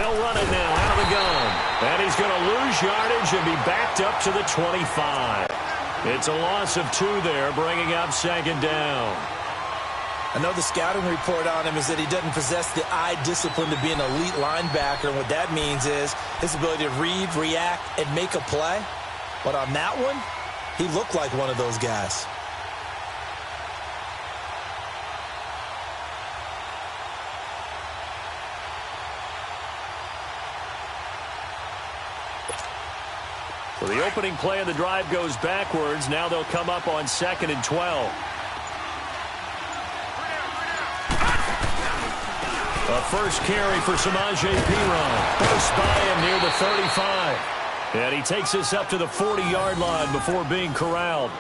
They'll run it now out of the gun. And he's going to lose yardage and be backed up to the 25. It's a loss of 2 there, bringing up second down. I know the scouting report on him is that he doesn't possess the eye discipline to be an elite linebacker. And what that means is his ability to read, react, and make a play. But on that one, he looked like one of those guys. So the opening play of the drive goes backwards. Now they'll come up on 2nd and 12. A first carry for Samaje Perine. Burst by him near the 35. And he takes us up to the 40-yard line before being corralled.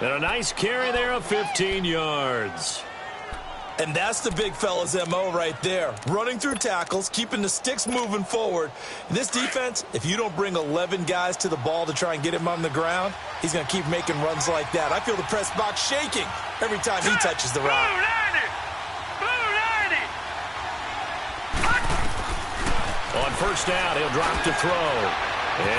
And a nice carry there of 15 yards. And that's the big fella's M.O. right there. Running through tackles, keeping the sticks moving forward. In this defense, if you don't bring 11 guys to the ball to try and get him on the ground, he's going to keep making runs like that. I feel the press box shaking every time he touches the rock. On first down, he'll drop to throw.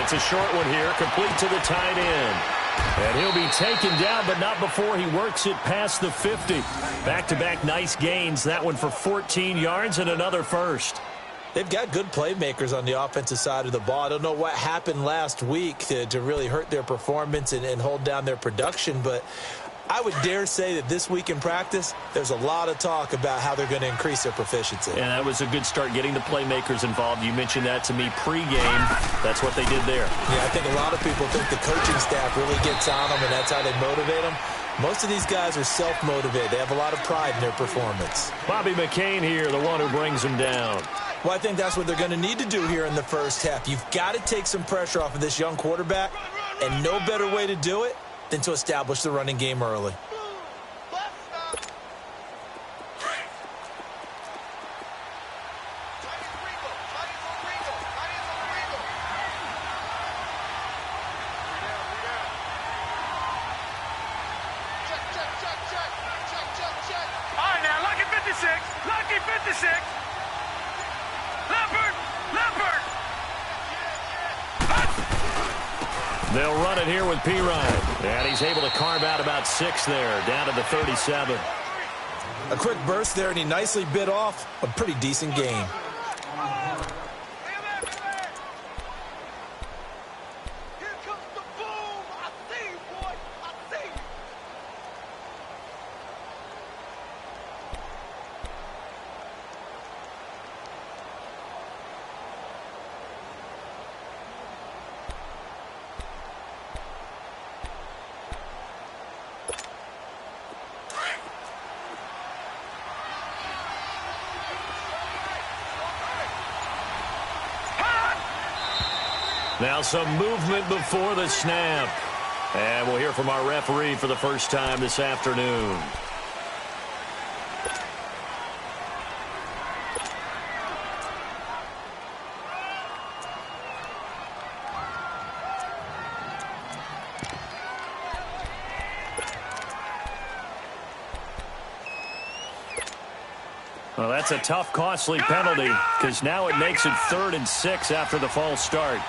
It's a short one here, complete to the tight end. And he'll be taken down, but not before he works it past the 50. Back-to-back nice gains. That one for 14 yards and another first. They've got good playmakers on the offensive side of the ball. I don't know what happened last week to really hurt their performance and hold down their production, but I would dare say that this week in practice, there's a lot of talk about how they're going to increase their proficiency. And that was a good start, getting the playmakers involved. You mentioned that to me pregame. That's what they did there. Yeah, I think a lot of people think the coaching staff really gets on them, and that's how they motivate them. Most of these guys are self-motivated. They have a lot of pride in their performance. Bobby McCain here, the one who brings them down. Well, I think that's what they're going to need to do here in the first half. You've got to take some pressure off of this young quarterback, and no better way to do it than to establish the running game early. They'll run it here with Perine. And he's able to carve out about 6 there, down to the 37. A quick burst there, and he nicely bit off a pretty decent gain. Now some movement before the snap. And we'll hear from our referee for the first time this afternoon. Well, that's a tough, costly penalty because now it makes it 3rd and 6 after the false start.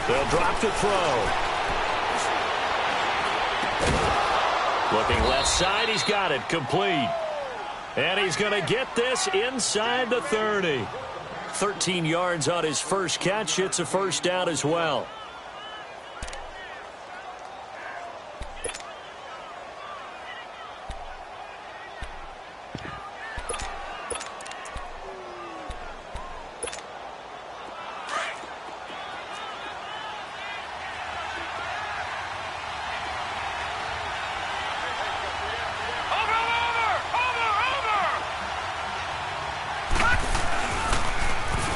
They'll drop to throw. Looking left side, he's got it, complete. And he's going to get this inside the 30. 13 yards on his first catch. It's a first down as well.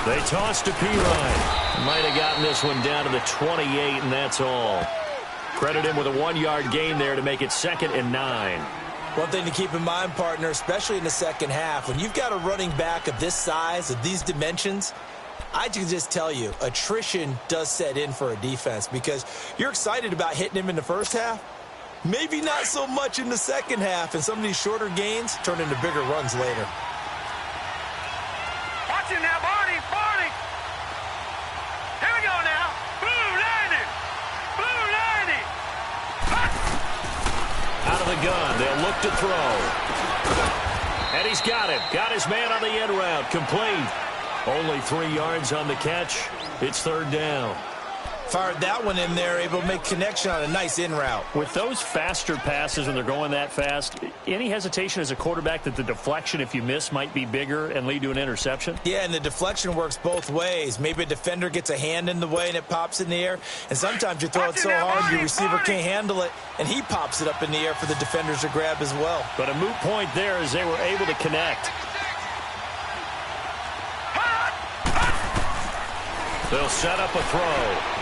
They toss to Perine. Might have gotten this one down to the 28, and that's all. Credit him with a 1-yard gain there to make it 2nd and 9. One thing to keep in mind, partner, especially in the second half, when you've got a running back of this size, of these dimensions, I can just tell you, attrition does set in for a defense because you're excited about hitting him in the first half. Maybe not so much in the second half, and some of these shorter gains turn into bigger runs later. Watch him now, Barney. Barney. Here we go now. Blue landing. Blue landing. Out of the gun, they'll look to throw. And he's got him. Got his man on the end route. Complete. Only 3 yards on the catch. It's third down. Fired that one in there, able to make connection on a nice in route. With those faster passes when they're going that fast, any hesitation as a quarterback that the deflection, if you miss, might be bigger and lead to an interception? Yeah, and the deflection works both ways. Maybe a defender gets a hand in the way and it pops in the air. And sometimes you throw it so hard your receiver can't handle it, and he pops it up in the air for the defenders to grab as well. But a moot point there as they were able to connect. They'll set up a throw.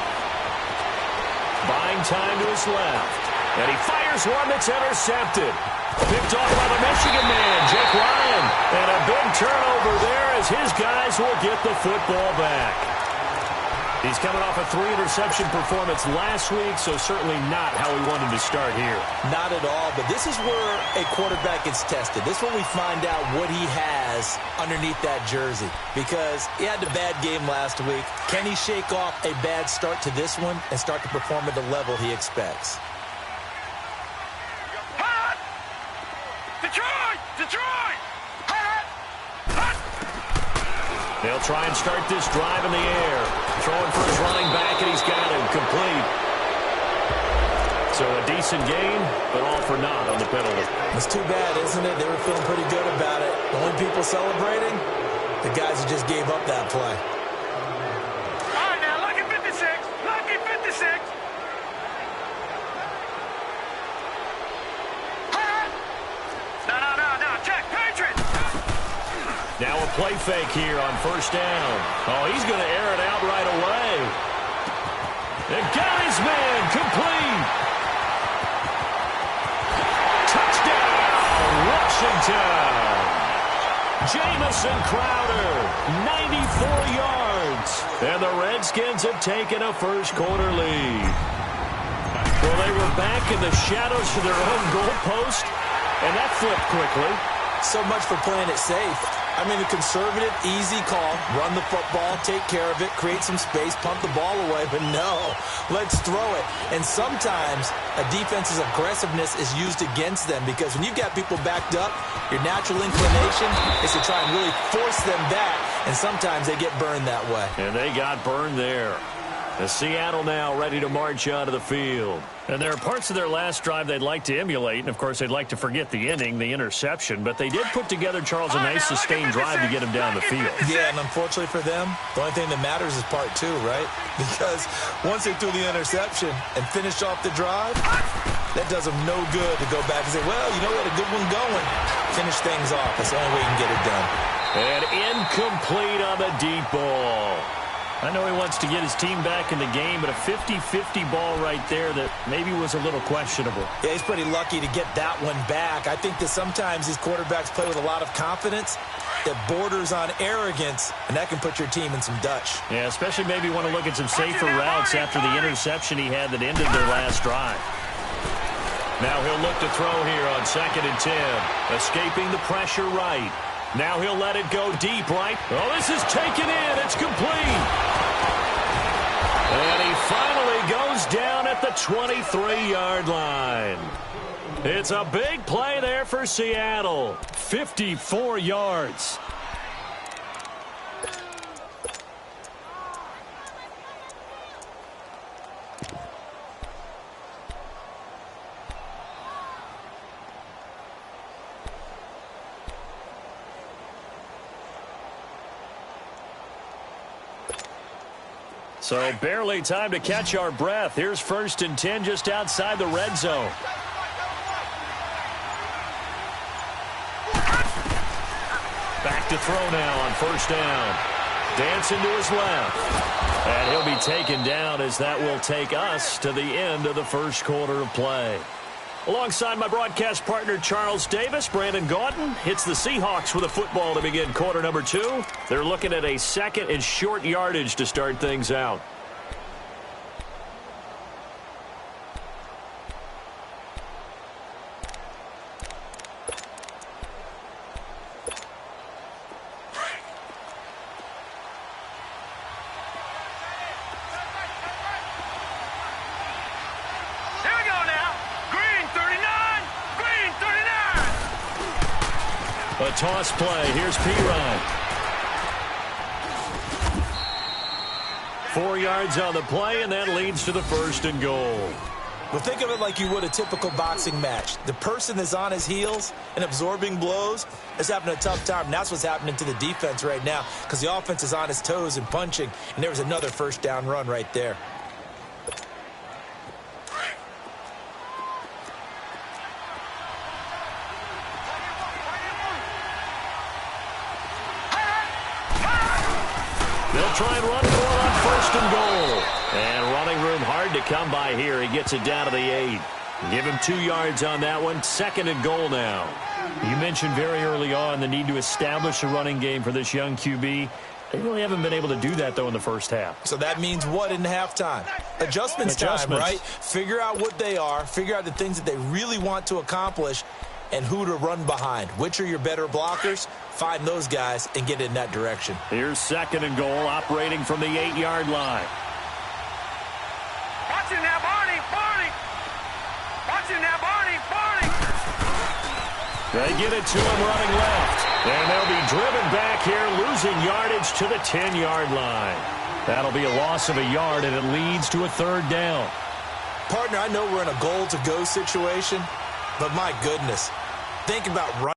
Buying time to his left. And he fires one that's intercepted. Picked off by the Michigan man, Jake Ryan. And a big turnover there as his guys will get the football back. He's coming off a 3-interception performance last week, so certainly not how he wanted to start here. Not at all, but this is where a quarterback gets tested. This is when we find out what he has underneath that jersey. Because he had a bad game last week. Can he shake off a bad start to this one and start to perform at the level he expects? Hot! Detroit! Detroit! Hot! Hot! They'll try and start this drive in the air. Throwing for his running back, and he's got him complete. So a decent game, but all for naught on the penalty. It's too bad, isn't it? They were feeling pretty good about it. The only people celebrating, the guys who just gave up that play. All right, now, lucky 56. Lucky 56. Hot! No. Check. Patriots! Now a play fake here on first down. Oh, he's going to air it out right away. And got his man complete. Touchdown, Washington. Jamison Crowder, 94 yards. And the Redskins have taken a first-quarter lead. Well, they were back in the shadows of their own goalpost, and that flipped quickly. So much for playing it safe. I mean, a conservative, easy call, run the football, take care of it, create some space, punt the ball away, but no, let's throw it. And sometimes a defense's aggressiveness is used against them because when you've got people backed up, your natural inclination is to try and really force them back, and sometimes they get burned that way. And they got burned there. The Seattle now ready to march out of the field. And there are parts of their last drive they'd like to emulate, and of course they'd like to forget the inning, the interception, but they did put together, Charles, a nice sustained drive to get him down the field. Yeah, and unfortunately for them, the only thing that matters is part 2, right? Because once they threw the interception and finished off the drive, that does them no good to go back and say, well, you know, we had a good one going. Finish things off. That's the only way you can get it done. And incomplete on the deep ball. I know he wants to get his team back in the game, but a 50-50 ball right there that maybe was a little questionable. Yeah, he's pretty lucky to get that one back. I think that sometimes these quarterbacks play with a lot of confidence that borders on arrogance, and that can put your team in some Dutch. Yeah, especially maybe want to look at some safer routes after the interception he had that ended their last drive. Now he'll look to throw here on 2nd and 10, escaping the pressure right. Now he'll let it go deep right. Oh, this is taken in. It's complete. And he finally goes down at the 23-yard line. It's a big play there for Seattle. 54 yards. So barely time to catch our breath. Here's 1st and 10 just outside the red zone. Back to throw now on first down. Dancing to his left. And he'll be taken down as that will take us to the end of the first quarter of play. Alongside my broadcast partner, Charles Davis, Brandon Gaudin hits the Seahawks with a football to begin quarter number 2. They're looking at a second and short yardage to start things out. A toss play. Here's Pirine. 4 yards on the play, and that leads to the 1st and goal. Well, think of it like you would a typical boxing match. The person that's on his heels and absorbing blows is having a tough time. And that's what's happening to the defense right now because the offense is on his toes and punching, and there was another first down run right there. They'll try and run for it on 1st and goal. And running room hard to come by here. He gets it down to the 8. Give him 2 yards on that one. 2nd and goal now. You mentioned very early on the need to establish a running game for this young QB. They really haven't been able to do that, though, in the first half. So that means what in halftime? Adjustments time, right? Figure out what they are. Figure out the things that they really want to accomplish and who to run behind. Which are your better blockers? Find those guys and get in that direction. Here's 2nd and goal, operating from the 8-yard line. Watch it now, Barney, Barney. Watch it now, Barney, Barney. They get it to him running left. And they'll be driven back here, losing yardage to the 10-yard line. That'll be a loss of a yard, and it leads to a 3rd down. Partner, I know we're in a goal-to-go situation, but my goodness, think about running.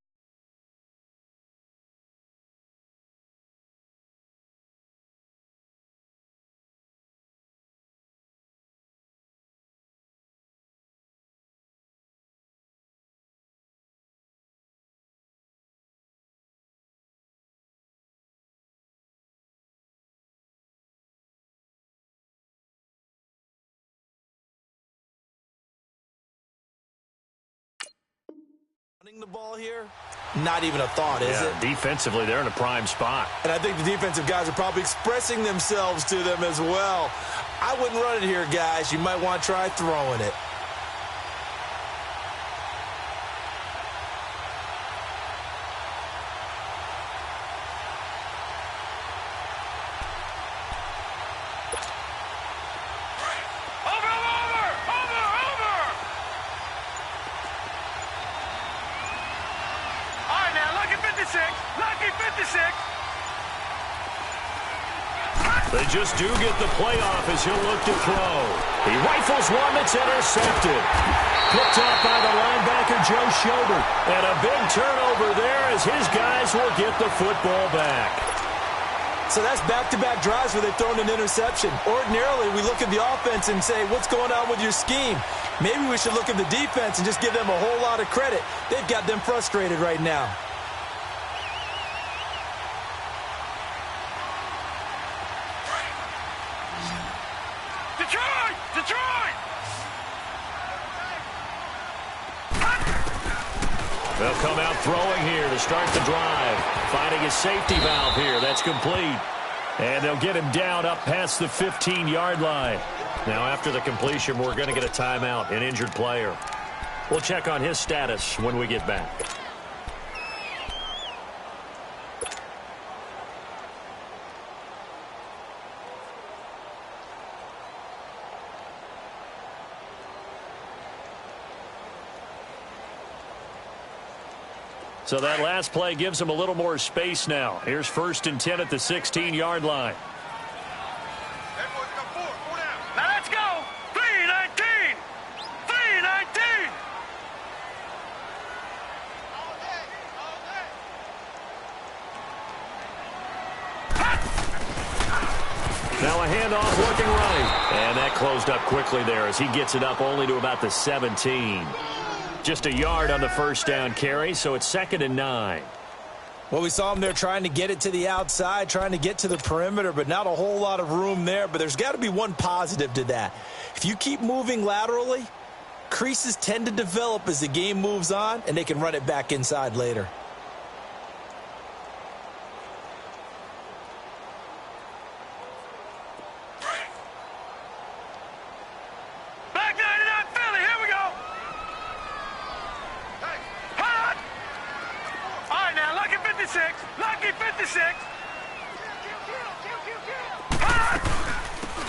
The ball here, not even a thought, is it? Defensively, they're in a prime spot. And I think the defensive guys are probably expressing themselves to them as well. I wouldn't run it here, guys. You might want to try throwing it. They just do get the playoff as he'll look to throw. He rifles one that's intercepted. Picked off by the linebacker, Joe Schobert. And a big turnover there as his guys will get the football back. So that's back-to-back drives where they've thrown an interception. Ordinarily, we look at the offense and say, what's going on with your scheme? Maybe we should look at the defense and just give them a whole lot of credit. They've got them frustrated right now. They'll come out throwing here to start the drive. Finding a safety valve here. That's complete. And they'll get him down up past the 15-yard line. Now, after the completion, we're going to get a timeout, an injured player. We'll check on his status when we get back. So that last play gives them a little more space now. Here's 1st and 10 at the 16-yard line. Now let's go. 3-19. 3-19. Now a handoff looking right. And that closed up quickly there as he gets it up only to about the 17. Just a yard on the 1st down carry, so it's 2nd and 9. Well, we saw him there trying to get it to the outside, trying to get to the perimeter, but not a whole lot of room there. But there's got to be one positive to that. If you keep moving laterally, creases tend to develop as the game moves on, and they can run it back inside later. Back 99 Philly, here we go. Hot. All right, now, lucky 56. Lucky 56.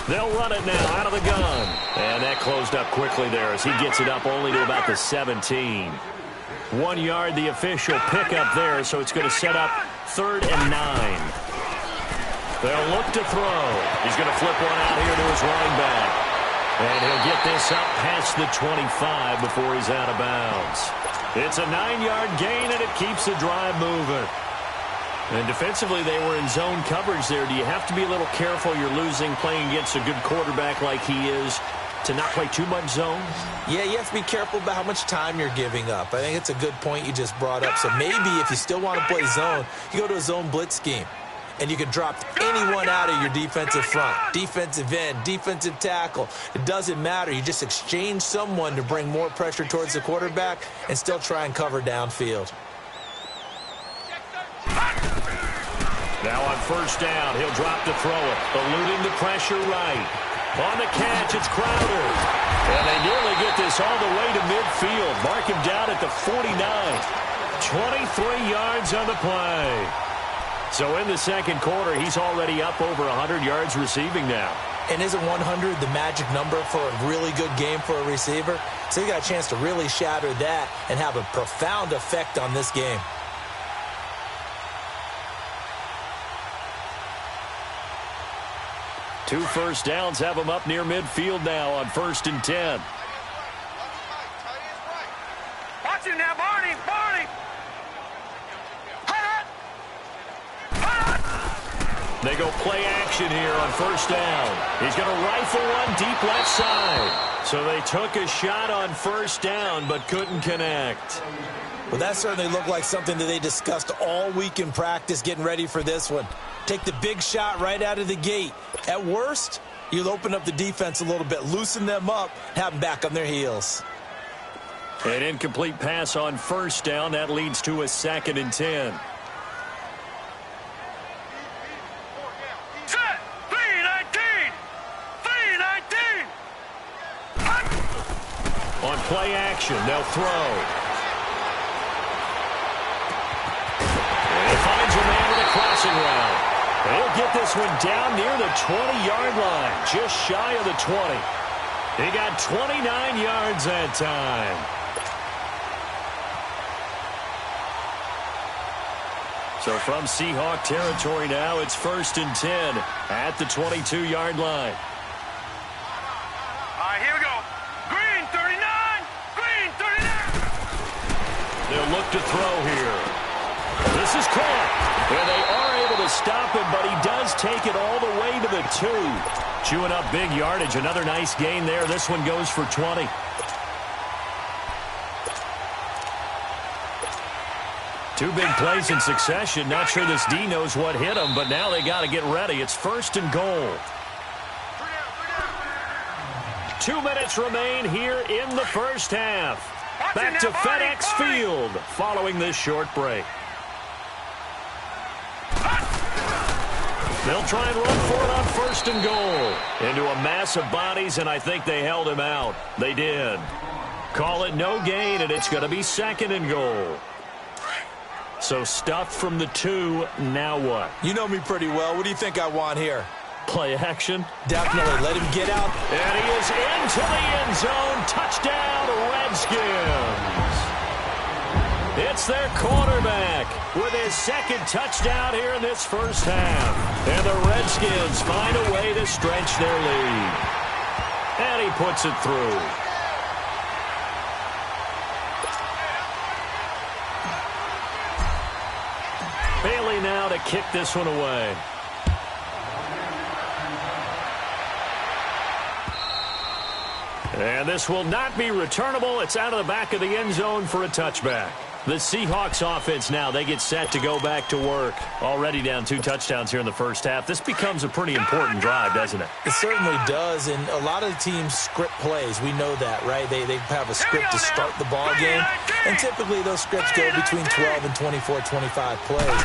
They'll run it now out of the gun. And that closed up quickly there as he gets it up only to about the 17. 1 yard, the official pickup there, so it's going to set up 3rd and 9. They'll look to throw. He's going to flip one out here to his running back. And he'll get this up past the 25 before he's out of bounds. It's a 9-yard gain, and it keeps the drive moving. And defensively, they were in zone coverage there. Do you have to be a little careful? You're losing playing against a good quarterback like he is to not play too much zone? Yeah, you have to be careful about how much time you're giving up. I think it's a good point you just brought up. So maybe if you still want to play zone, you go to a zone blitz scheme. And you can drop anyone out of your defensive front. Defensive end, defensive tackle. It doesn't matter. You just exchange someone to bring more pressure towards the quarterback and still try and cover downfield. Now on 1st down, he'll drop to throw it. Eluding the pressure right. On the catch, it's Crowder. And they nearly get this all the way to midfield. Mark him down at the 49. 23 yards on the play. So in the second quarter, he's already up over 100 yards receiving now. And isn't 100 the magic number for a really good game for a receiver? So you got a chance to really shatter that and have a profound effect on this game. Two first downs have him up near midfield now on 1st and 10. Watch him now, Barney. Barney. Hot. Hot. They go play action here on 1st down. He's going to rifle one deep left side. So they took a shot on 1st down but couldn't connect. Well, that certainly looked like something that they discussed all week in practice getting ready for this one. Take the big shot right out of the gate. At worst, you'll open up the defense a little bit, loosen them up, have them back on their heels. An incomplete pass on 1st down. That leads to a 2nd and 10. Set. 3-19. 3-19. On play action, they'll throw. And he finds a man with a crossing route. He'll get this one down near the 20-yard line, just shy of the 20. He got 29 yards that time. So from Seahawk territory now, it's 1st and 10 at the 22-yard line. All right, here we go. Green 39. Green 39. They'll look to throw here. This is caught. And they are able to stop him, but he does take it all the way to the 2. Chewing up big yardage. Another nice gain there. This one goes for 20. Two big plays in succession. Not sure this D knows what hit him, but now they got to get ready. It's 1st and goal. 2 minutes remain here in the first half. Back to FedEx Field following this short break. They'll try and run for it on 1st and goal. Into a mass of bodies, and I think they held him out. They did. Call it no gain, and it's going to be 2nd and goal. So stuffed from the 2, now what? You know me pretty well. What do you think I want here? Play action? Definitely. Let him get out. And he is into the end zone. Touchdown, Redskins. It's their quarterback with his 2nd touchdown here in this first half. And the Redskins find a way to stretch their lead. And he puts it through. Bailey now to kick this one away. And this will not be returnable. It's out of the back of the end zone for a touchback. The Seahawks offense now, they get set to go back to work. Already down 2 touchdowns here in the first half. This becomes a pretty important drive, doesn't it? It certainly does, and a lot of the teams script plays. We know that, right? They have a script to start the ball game, and typically those scripts go between 12 and 24, 25 plays.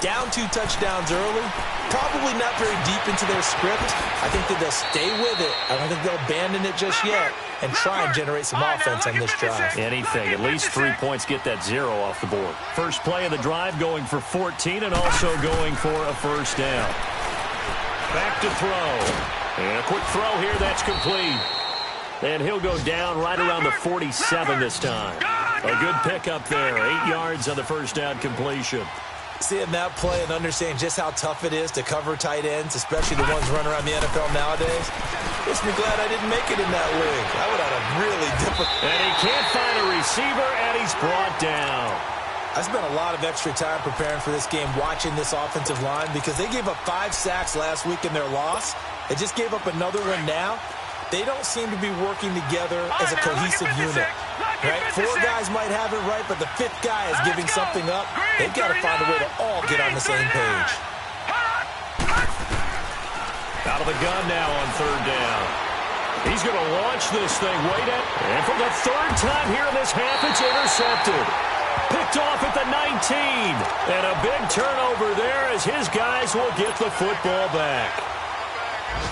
Down 2 touchdowns early, probably not very deep into their script. I think that they'll stay with it. I don't think they'll abandon it just yet and try and generate some offense on this drive. Anything. At least 3 points, get that 0 off the board. First play of the drive going for 14 and also going for a first down. Back to throw. And a quick throw here. That's complete. And he'll go down right around the 47 this time. A good pickup there. 8 yards on the first down completion. Seeing that play and understanding just how tough it is to cover tight ends, especially the ones running around the NFL nowadays, makes me glad I didn't make it in that league. I would have had a really difficult... And he can't find a receiver, and he's brought down. I spent a lot of extra time preparing for this game, watching this offensive line, because they gave up 5 sacks last week in their loss. They just gave up another one now. They don't seem to be working together as a cohesive unit. Right? 4 guys might have it right, but the 5th guy is giving something up. They've got to find a way to all get on the same page. Out of the gun now on 3rd down. He's going to launch this thing way down. And for the 3rd time here in this half, it's intercepted. Picked off at the 19. And a big turnover there as his guys will get the football back.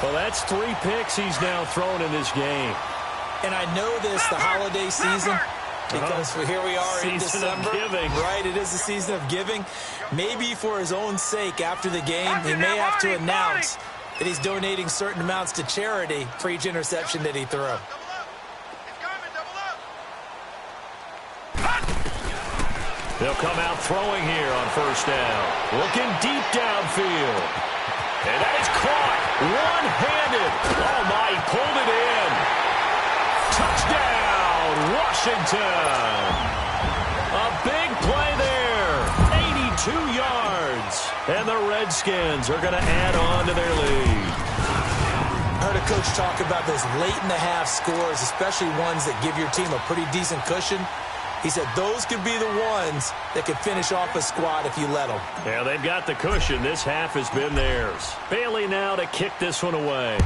Well, that's 3 picks he's now thrown in this game. And I know this, the holiday season, because here we are in December. Right, it is the season of giving. Maybe for his own sake after the game, he may have to announce that he's donating certain amounts to charity for each interception that he threw. They'll come out throwing here on 1st down. Looking deep downfield. And that is caught one-handed. Oh, my, he pulled it in. Touchdown, Washington. A big play there. 82 yards. And the Redskins are going to add on to their lead. I heard a coach talk about those late-in-the-half scores, especially ones that give your team a pretty decent cushion. He said those could be the ones that could finish off a squad if you let them. Yeah, they've got the cushion. This half has been theirs. Bailey now to kick this one away.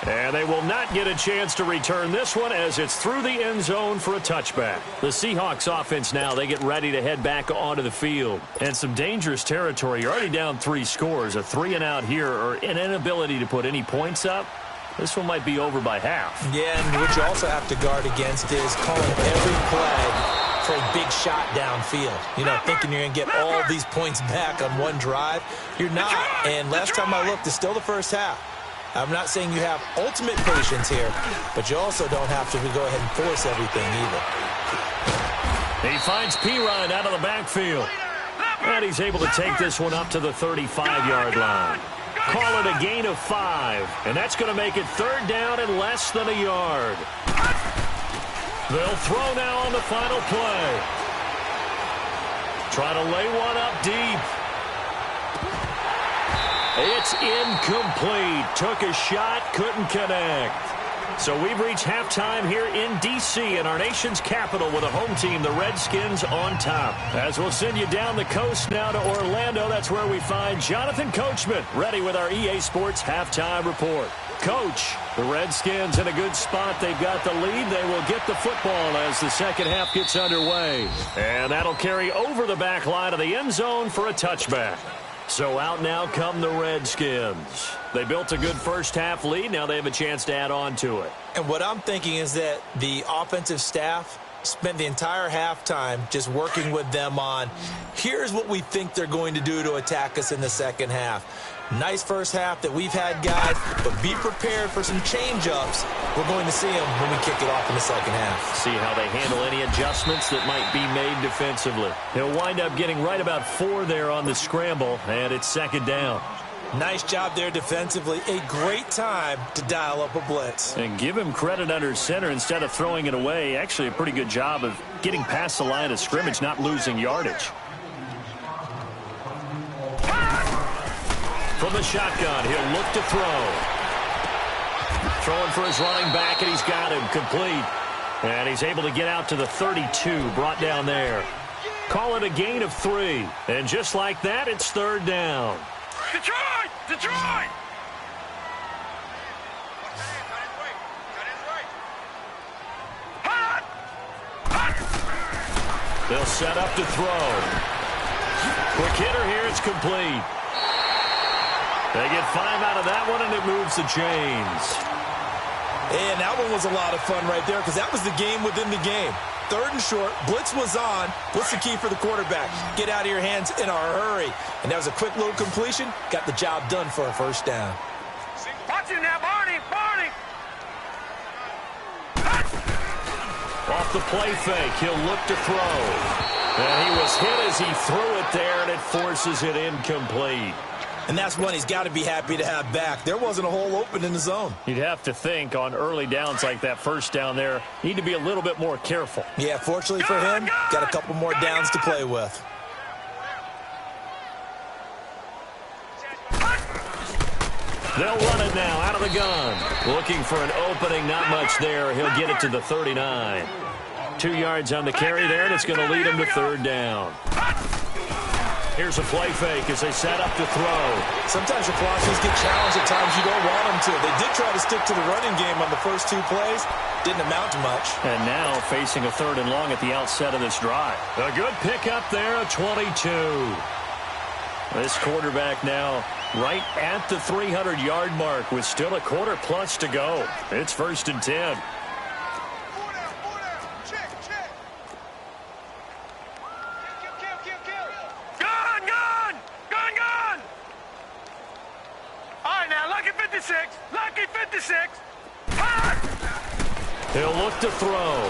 And they will not get a chance to return this one as it's through the end zone for a touchback. The Seahawks offense now, they get ready to head back onto the field. And some dangerous territory. You're already down 3 scores. A 3-and-out here or an inability to put any points up. This one might be over by half. Yeah, and what you also have to guard against is calling every play for a big shot downfield. You know, thinking you're going to get all these points back on one drive. You're not. And last time I looked, it's still the first half. I'm not saying you have ultimate patience here, but you also don't have to go ahead and force everything either. He finds Pirine out of the backfield. And he's able to take this one up to the 35-yard line. Call it a gain of 5, and that's going to make it 3rd down and less than a yard. They'll throw now on the final play. Try to lay one up deep. It's incomplete. Took a shot, couldn't connect. So we've reached halftime here in D.C. in our nation's capital with a home team, the Redskins, on top. As we'll send you down the coast now to Orlando, that's where we find Jonathan Coachman, ready with our EA Sports halftime report. Coach, the Redskins in a good spot. They've got the lead. They will get the football as the second half gets underway. And that'll carry over the back line of the end zone for a touchback. So out now come the Redskins. They built a good first half lead. Now they have a chance to add on to it. And what I'm thinking is that the offensive staff spent the entire halftime just working with them on, here's what we think they're going to do to attack us in the second half. Nice first half that we've had, guys, but be prepared for some change-ups. We're going to see them when we kick it off in the second half. See how they handle any adjustments that might be made defensively. He'll wind up getting right about 4 there on the scramble, and it's 2nd down. Nice job there defensively. A great time to dial up a blitz. And give him credit under center instead of throwing it away. Actually, a pretty good job of getting past the line of scrimmage, not losing yardage. From the the shotgun. He'll look to throw. Throwing for his running back, and he's got him complete. And he's able to get out to the 32, brought down there. Call it a gain of 3. And just like that, it's third down. Detroit! Detroit! They'll set up to throw. Quick hitter here, it's complete. They get 5 out of that one, and it moves the chains. And that one was a lot of fun right there because that was the game within the game. Third and short, blitz was on. What's the key for the quarterback? Get out of your hands in a hurry. And that was a quick little completion. Got the job done for a first down. Watch him now, Barney! Barney! Off the play fake, he'll look to throw. And he was hit as he threw it there, and it forces it incomplete. And that's one he's got to be happy to have back. There wasn't a hole open in the zone. You'd have to think on early downs like that first down there, need to be a little bit more careful. Yeah, fortunately for him, got a couple more downs to play with. They'll run it now out of the gun. Looking for an opening, not much there. He'll get it to the 39. 2 yards on the carry there, and it's going to lead him to third down. Here's a play fake as they set up to throw. Sometimes your philosophies get challenged at times you don't want them to. They did try to stick to the running game on the first 2 plays. Didn't amount to much. And now facing a third and long at the outset of this drive. A good pickup there, a 22. This quarterback now right at the 300-yard mark with still a quarter plus to go. It's 1st and 10. Lucky 56. He'll look to throw.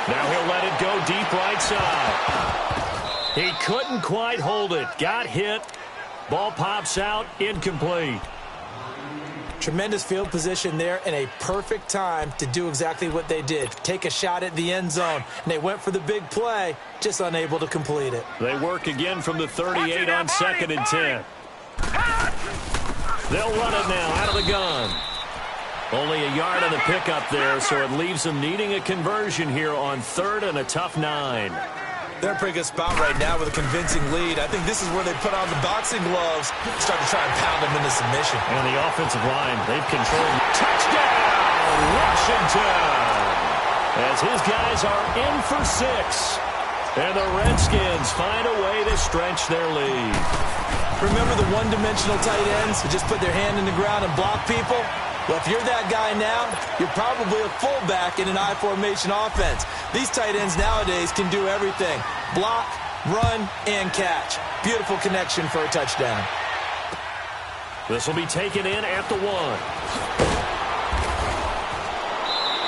Now he'll let it go deep right side. He couldn't quite hold it. Got hit. Ball pops out. Incomplete. Tremendous field position there and a perfect time to do exactly what they did. Take a shot at the end zone. And they went for the big play, just unable to complete it. They work again from the 38 on 2nd and 10. They'll run it now out of the gun. Only a yard on the pickup there, so it leaves them needing a conversion here on 3rd and a tough 9. They're in a pretty good spot right now with a convincing lead. I think this is where they put on the boxing gloves and start to try and pound them into submission. And the offensive line, they've controlled. Touchdown, Washington! As his guys are in for 6. And the Redskins find a way to stretch their lead. Remember the one-dimensional tight ends who just put their hand in the ground and block people? Well, if you're that guy now, you're probably a fullback in an I formation offense. These tight ends nowadays can do everything. Block, run, and catch. Beautiful connection for a touchdown. This will be taken in at the 1.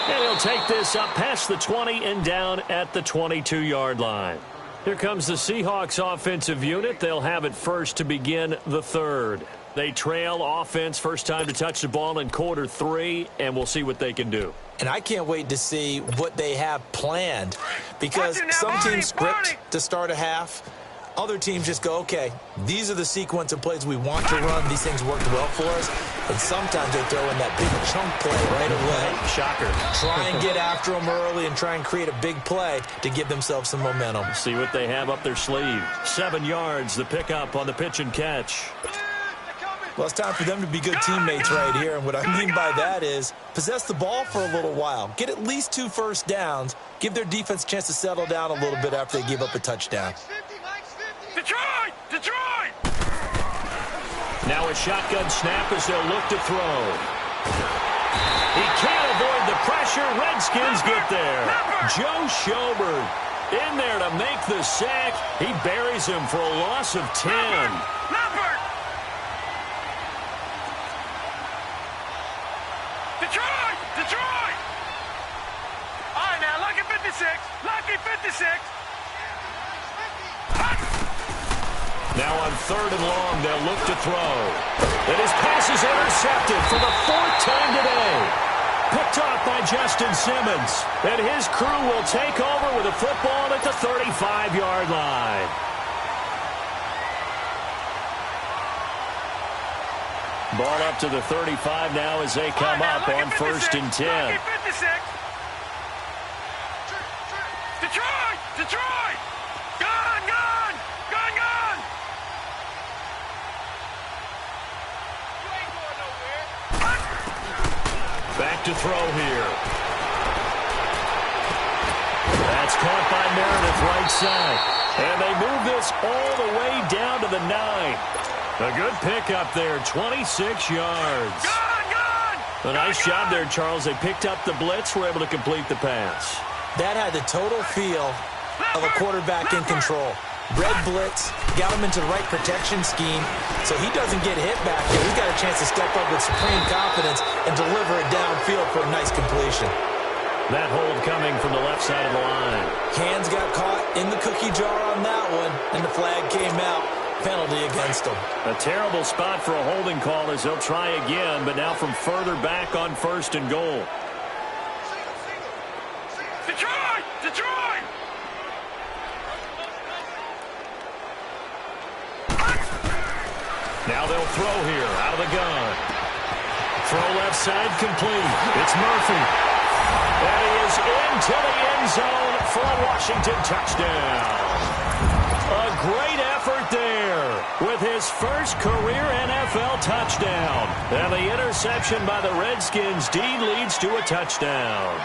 And he'll take this up past the 20 and down at the 22-yard line. Here comes the Seahawks offensive unit. They'll have it first to begin the 3rd. They trail offense first time to touch the ball in quarter 3, and we'll see what they can do. And I can't wait to see what they have planned because some teams script to start a half. Other teams just go, okay, these are the sequence of plays we want to run. These things worked well for us. And sometimes they throw in that big chunk play right away. Shocker. Try and get after them early and try and create a big play to give themselves some momentum. See what they have up their sleeve. 7 yards, the pickup on the pitch and catch. Well, it's time for them to be good teammates right here. And what I mean by that is possess the ball for a little while. Get at least 2 first downs. Give their defense a chance to settle down a little bit after they give up a touchdown. Detroit! Detroit! Now a shotgun snap as they'll look to throw. He can't avoid the pressure. Redskins get there. Joe Schobert in there to make the sack. He buries him for a loss of 10. Detroit! Detroit! All right, now, lucky 56. Lucky 56. Now on 3rd and long, they'll look to throw. And his pass is intercepted for the 4th time today. Picked off by Justin Simmons. And his crew will take over with a football at the 35-yard line. Ball up to the 35 now as they come up on 1st and 10. Detroit! Detroit! Gone! Gone! Gone! Gone! You ain't going nowhere. Back to throw here. That's caught by Meredith right side. And they move this all the way down to the 9. A good pickup there, 26 yards. A nice job there, Charles. They picked up the blitz, were able to complete the pass. That had the total feel of a quarterback in control. Red blitz, got him into the right protection scheme, so he doesn't get hit back there. He's got a chance to step up with supreme confidence and deliver it downfield for a nice completion. That hold coming from the left side of the line. Hands got caught in the cookie jar on that one, and the flag came out. Penalty against him. A terrible spot for a holding call as they'll try again, but now from further back on 1st and goal. Detroit! Detroit! Now they'll throw here out of the gun. Throw left side complete. It's Murphy. And he is into the end zone for a Washington touchdown. A great effort there with his first career NFL touchdown. And the interception by the Redskins' D leads to a touchdown.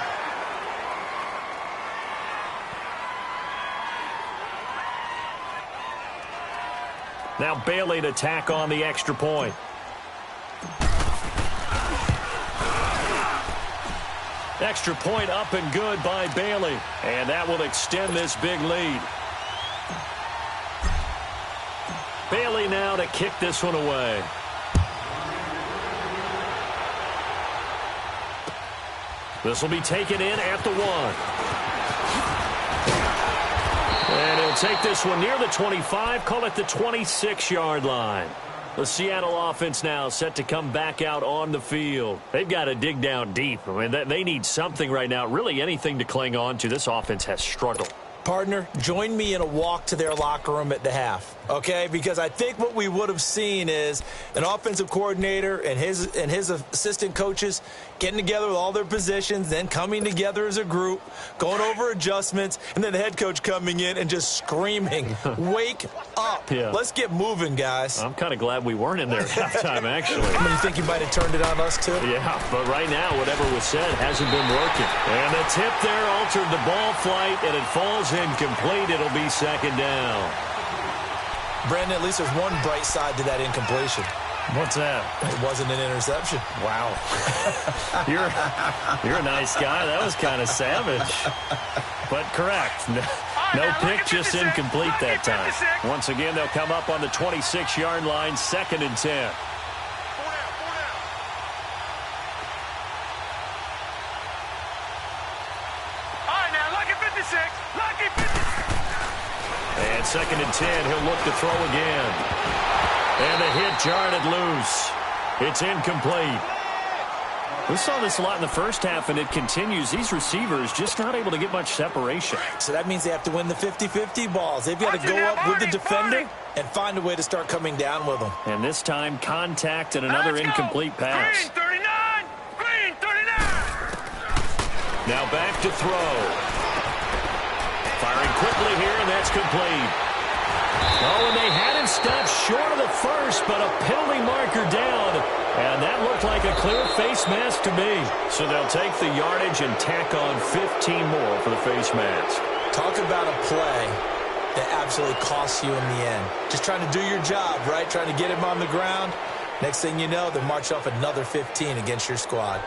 Now Bailey to tack on the extra point. Extra point up and good by Bailey. And that will extend this big lead. Bailey now to kick this one away. This will be taken in at the 1. And he'll take this one near the 25, call it the 26-yard line. The Seattle offense now set to come back out on the field. They've got to dig down deep. I mean, they need something right now, really anything to cling on to. This offense has struggled. Partner, join me in a walk to their locker room at the half, okay? Because I think what we would have seen is an offensive coordinator and his assistant coaches getting together with all their positions, then coming together as a group, going over adjustments, and then the head coach coming in and just screaming, wake up. Yeah. Let's get moving, guys. I'm kind of glad we weren't in there at halftime, actually. I mean, you think you might have turned it on us, too? Yeah, but right now, whatever was said hasn't been working. And the tip there altered the ball flight, and it falls incomplete. It'll be 2nd down. Brandon, at least there's one bright side to that incompletion. What's that? It wasn't an interception. Wow. You're a nice guy. That was kind of savage. But correct. No pick, just incomplete that time. Once again, they'll come up on the 26-yard line, 2nd and 10. And 2nd and 10, he'll look to throw again. And the hit jarred loose. It's incomplete. We saw this a lot in the first half, and it continues. These receivers just not able to get much separation. So that means they have to win the 50-50 balls. They've got to go up with the defender and find a way to start coming down with them. And this time, contact and another incomplete pass. Green 39! Green 39! Now back to throw. Firing quickly here, and that's complete. Oh, and they had him stopped short of the first, but a penalty marker down. And that looked like a clear face mask to me. So they'll take the yardage and tack on 15 more for the face mask. Talk about a play that absolutely costs you in the end. Just trying to do your job, right? Trying to get him on the ground. Next thing you know, they march off another 15 against your squad.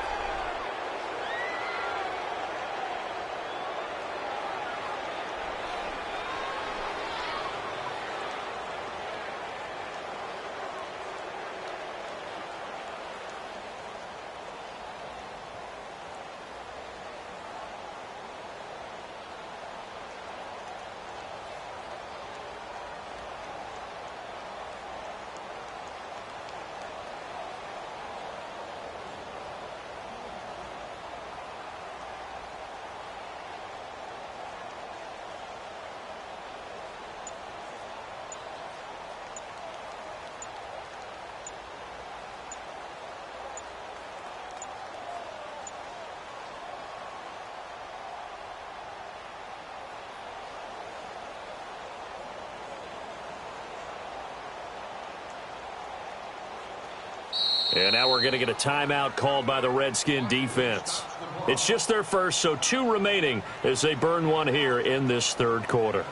And now we're going to get a timeout called by the Redskin defense. It's just their first, so 2 remaining as they burn one here in this third quarter.